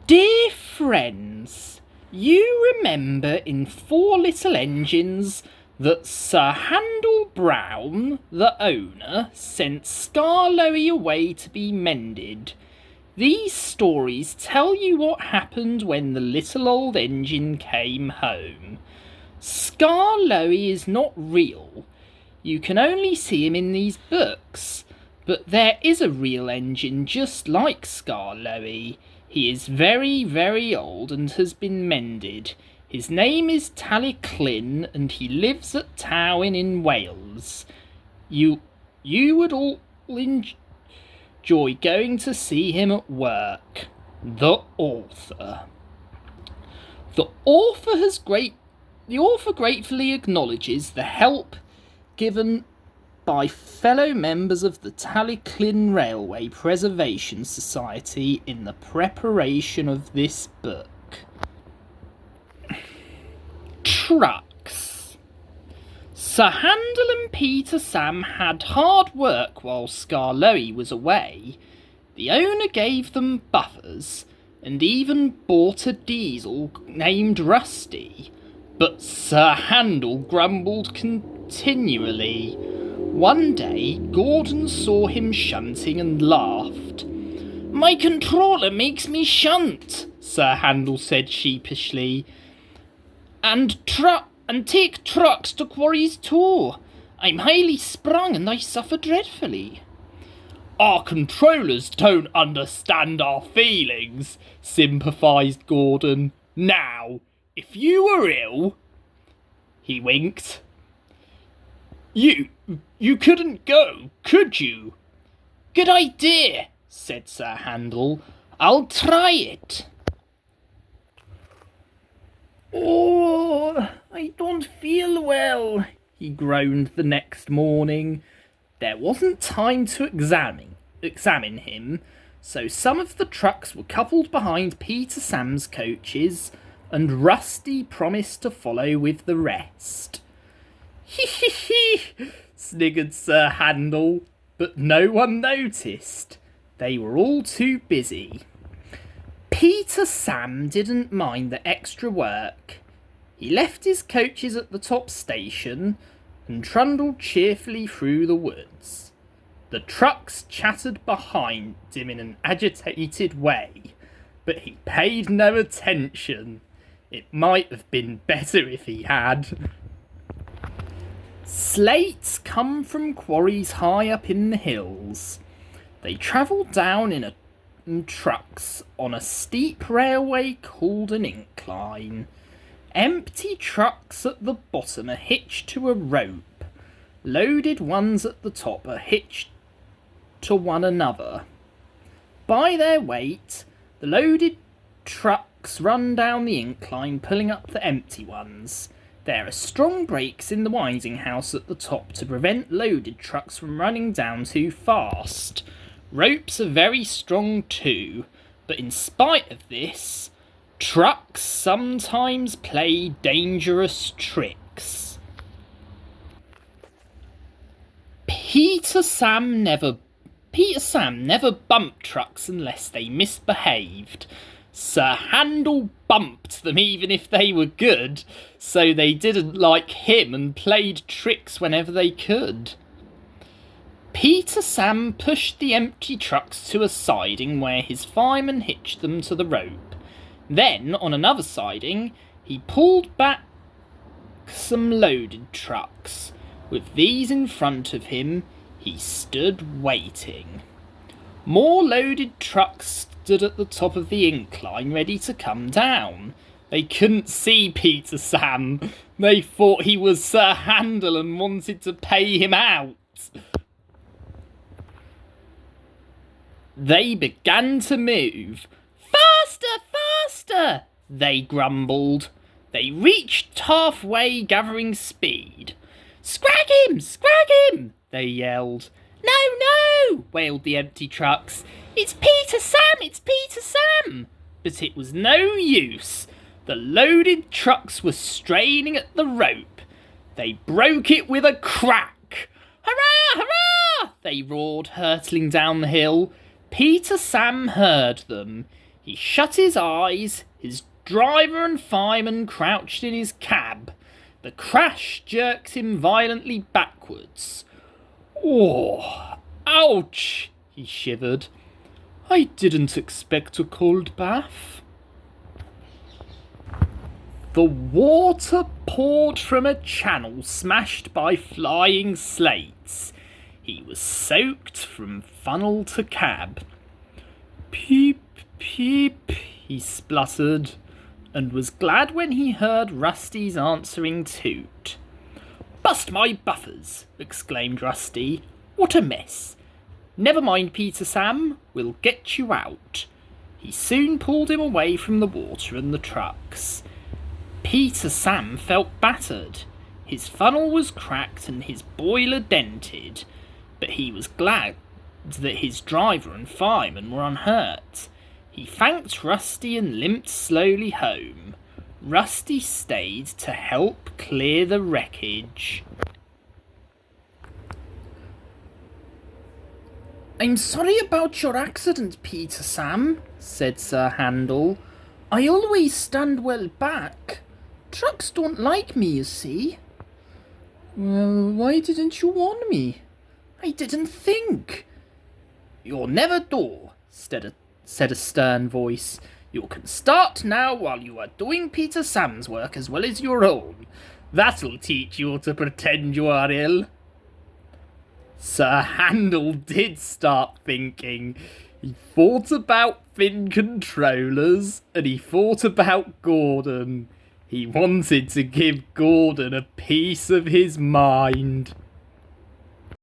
Dear friends, you remember in Four Little Engines that Sir Handel Brown, the owner, sent Skarloey away to be mended. These stories tell you what happened when the little old engine came home. Skarloey is not real. You can only see him in these books, but there is a real engine just like Skarloey. He is very, very old and has been mended. His name is Talyllyn and he lives at Tywyn in Wales. You would all enjoy going to see him at work. The author. The author gratefully acknowledges the help given by fellow members of the Talyllyn Railway Preservation Society in the preparation of this book. Trucks. Sir Handel and Peter Sam had hard work while Skarloey was away. The owner gave them buffers and even bought a diesel named Rusty, but Sir Handel grumbled continually. One day, Gordon saw him shunting and laughed. "My controller makes me shunt," Sir Handel said sheepishly, and take trucks to quarries too. I'm highly sprung and I suffer dreadfully." "Our controllers don't understand our feelings," sympathised Gordon. "Now, if you were ill," he winked, You couldn't go, could you?" "Good idea," said Sir Handel. "I'll try it." "Oh, I don't feel well," he groaned the next morning. There wasn't time to examine him, so some of the trucks were coupled behind Peter Sam's coaches, and Rusty promised to follow with the rest. "Hee hee hee," sniggered Sir Handel, but no one noticed. They were all too busy. Peter Sam didn't mind the extra work. He left his coaches at the top station and trundled cheerfully through the woods. The trucks chattered behind him in an agitated way, but he paid no attention. It might have been better if he had. Slates come from quarries high up in the hills. They travel down in trucks on a steep railway called an incline. Empty trucks at the bottom are hitched to a rope. Loaded ones at the top are hitched to one another. By their weight, the loaded trucks run down the incline, pulling up the empty ones. There are strong brakes in the winding house at the top to prevent loaded trucks from running down too fast. Ropes are very strong too, but in spite of this, trucks sometimes play dangerous tricks. Peter Sam never bumped trucks unless they misbehaved. Sir Handel bumped them even if they were good, so they didn't like him and played tricks whenever they could. Peter Sam pushed the empty trucks to a siding where his fireman hitched them to the rope. Then, on another siding, he pulled back some loaded trucks. With these in front of him, he stood waiting. More loaded trucks stood at the top of the incline, ready to come down. They couldn't see Peter Sam. They thought he was Sir Handel and wanted to pay him out. They began to move. "Faster, faster!" they grumbled. They reached halfway, gathering speed. "Scrag him! Scrag him!" they yelled. "No, no!" wailed the empty trucks. "It's Peter Sam! It's Peter Sam!" But it was no use. The loaded trucks were straining at the rope. They broke it with a crack. "Hurrah! Hurrah!" they roared, hurtling down the hill. Peter Sam heard them. He shut his eyes. His driver and fireman crouched in his cab. The crash jerked him violently backwards. "Oh, ouch!" he shivered. "I didn't expect a cold bath." The water poured from a channel smashed by flying slates. He was soaked from funnel to cab. "Peep, peep," he spluttered, and was glad when he heard Rusty's answering toot. "Bust my buffers!" exclaimed Rusty. "What a mess! Never mind, Peter Sam, we'll get you out." He soon pulled him away from the water and the trucks. Peter Sam felt battered. His funnel was cracked and his boiler dented, but he was glad that his driver and fireman were unhurt. He thanked Rusty and limped slowly home. Rusty stayed to help clear the wreckage. "I'm sorry about your accident, Peter Sam," said Sir Handel. "I always stand well back. Trucks don't like me, you see." "Well, why didn't you warn me?" "I didn't think." "You'll never do," said a stern voice. "You can start now while you are doing Peter Sam's work as well as your own. That'll teach you to pretend you are ill." Sir Handel did start thinking. He thought about fin controllers and he thought about Gordon. He wanted to give Gordon a piece of his mind.